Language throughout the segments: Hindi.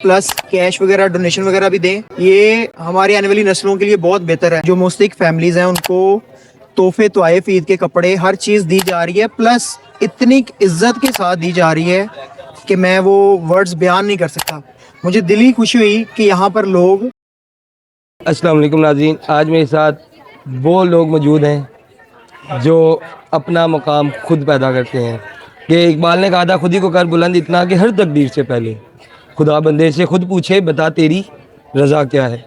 प्लस कैश वगैरह डोनेशन वगैरह भी दें। ये हमारी आने वाली नस्लों के लिए बहुत बेहतर है। जो मुस्तहिक फैमिलीज हैं उनको तोहफे तोहफ़े ईद के कपड़े हर चीज़ दी जा रही है, प्लस इतनी इज्जत के साथ दी जा रही है कि मैं वो वर्ड्स बयान नहीं कर सकता। मुझे दिली खुशी हुई कि यहाँ पर लोग। अस्सलाम वालेकुम नाज़रीन, आज मेरे साथ वो लोग मौजूद हैं जो अपना मुकाम खुद पैदा करते हैं। कि इकबाल ने कहा था खुद ही को कर बुलंद इतना कि हर तकदीर से पहले खुदा बंदे से खुद पूछे बता तेरी रज़ा क्या है।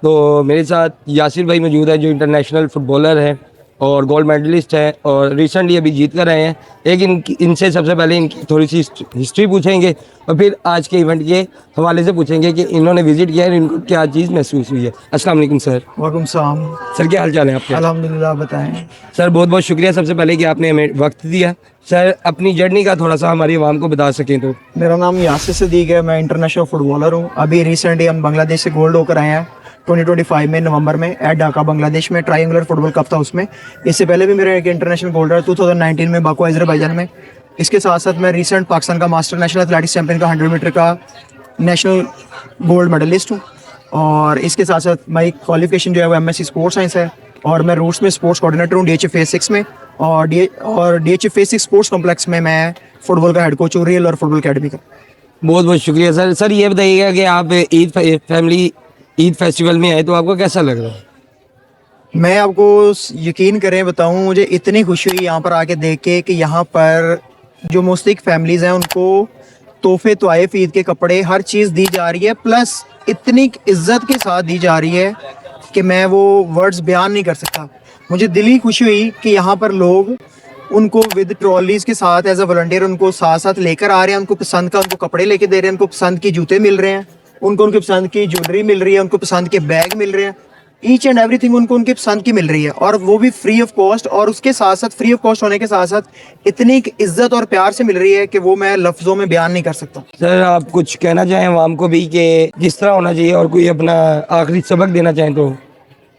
तो मेरे साथ यासिर भाई मौजूद है जो इंटरनेशनल फ़ुटबॉलर हैं और गोल्ड मेडलिस्ट हैं और रिसेंटली अभी जीत कर आए हैं। लेकिन इनसे सबसे पहले इनकी थोड़ी सी हिस्ट्री पूछेंगे और फिर आज के इवेंट के हवाले से पूछेंगे कि इन्होंने विज़िट किया है, इनको क्या चीज़ महसूस हुई है। अस्सलाम वालेकुम सर। वालेकुम सलाम। सर क्या हाल चाल है आपके? अल्हम्दुलिल्लाह, बताएं। सर बहुत बहुत शुक्रिया सबसे पहले कि आपने हमें वक्त दिया। सर अपनी जर्नी का थोड़ा सा हमारी आवाम को बता सकें तो। मेरा नाम यासिर सदीक है, मैं इंटरनेशनल फुटबॉलर हूँ। अभी रिसेंटली हम बांग्लादेश से गोल्ड होकर आए हैं 2025 में नवंबर में एट ढाका बांग्लादेश में। ट्रायंगुलर फुटबॉल कप था उसमें। इससे पहले भी मेरा एक इंटरनेशनल गोल्ड रहा 2019 में बाकू अजरबैजान में। इसके साथ साथ मैं रिसेंट पाकिस्तान का मास्टर नेशनल एथलेटिक्स चैंपियन का 100 मीटर का नेशनल गोल्ड मेडलिस्ट हूँ। और इसके साथ साथ मेरी क्वालिफिकेशन जो है वो MSc स्पोर्ट्स साइंस है और मैं रूट्स में स्पोर्ट्स कोऑर्डिनेटर हूँ DHA फेज 6 में। और DHA फेज 6 स्पोर्ट्स कॉम्प्लेक्स में मैं फुटबॉल का हेड कोच हूँ, रियल और फुटबॉल अकेडमी का। बहुत बहुत शुक्रिया सर। सर ये बताइएगा कि आप ईद फेस्टिवल में आए तो आपको कैसा लग रहा है? मैं आपको यकीन करें बताऊं, मुझे इतनी खुशी हुई यहाँ पर आके देख के कि यहाँ पर जो मुस्तहिक फैमिलीज़ हैं उनको तोहफे तोहफ़े ईद के कपड़े हर चीज़ दी जा रही है, प्लस इतनी इज्जत के साथ दी जा रही है कि मैं वो वर्ड्स बयान नहीं कर सकता। मुझे दिली खुशी हुई कि यहाँ पर लोग उनको विद ट्रॉलीज़ के साथ एज अ वॉलंटियर उनको साथ साथ लेकर आ रहे हैं। उनको पसंद का उनको कपड़े लेके दे रहे हैं, उनको पसंद की जूते मिल रहे हैं, उनको उनकी पसंद की ज्वेलरी मिल रही है, उनको पसंद के बैग मिल रहे हैं। ईच एंड एवरीथिंग उनको उनकी पसंद की मिल रही है और वो भी फ्री ऑफ कॉस्ट। और उसके साथ साथ फ्री ऑफ कॉस्ट होने के साथ साथ इतनी इज्जत और प्यार से मिल रही है कि वो मैं लफ्ज़ों में बयान नहीं कर सकता। सर आप कुछ कहना चाहें आवाम को भी कि किस तरह होना चाहिए और कोई अपना आखिरी सबक देना चाहें तो?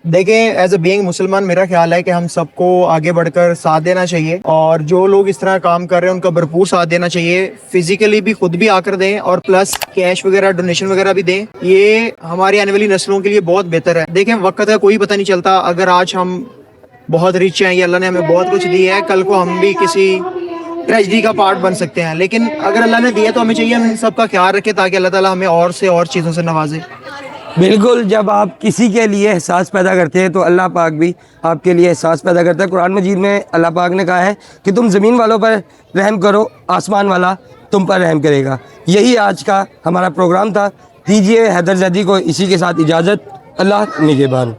देखें, एज अ बीइंग मुसलमान मेरा ख्याल है कि हम सबको आगे बढ़कर साथ देना चाहिए और जो लोग इस तरह काम कर रहे हैं उनका भरपूर साथ देना चाहिए। फिजिकली भी खुद भी आकर दें और प्लस कैश वगैरह डोनेशन वगैरह भी दें। ये हमारी आने वाली नस्लों के लिए बहुत बेहतर है। देखें, वक्त का कोई पता नहीं चलता। अगर आज हम बहुत रिच हैं, ये अल्लाह ने हमें बहुत कुछ दिया है, कल को हम भी किसी ट्रेजिडी का पार्ट बन सकते हैं। लेकिन अगर अल्लाह ने दिया तो हमें चाहिए हम इन सब का ख्याल रखें ताकि अल्लाह ताला हमें और से और चीज़ों से नवाजे। बिल्कुल, जब आप किसी के लिए एहसास पैदा करते हैं तो अल्लाह पाक भी आपके लिए एहसास पैदा करता है। कुरान मजीद में अल्लाह पाक ने कहा है कि तुम ज़मीन वालों पर रहम करो, आसमान वाला तुम पर रहम करेगा। यही आज का हमारा प्रोग्राम था। दीजिए हैदर जैदी को इसी के साथ इजाज़त। अल्लाह निगहबान।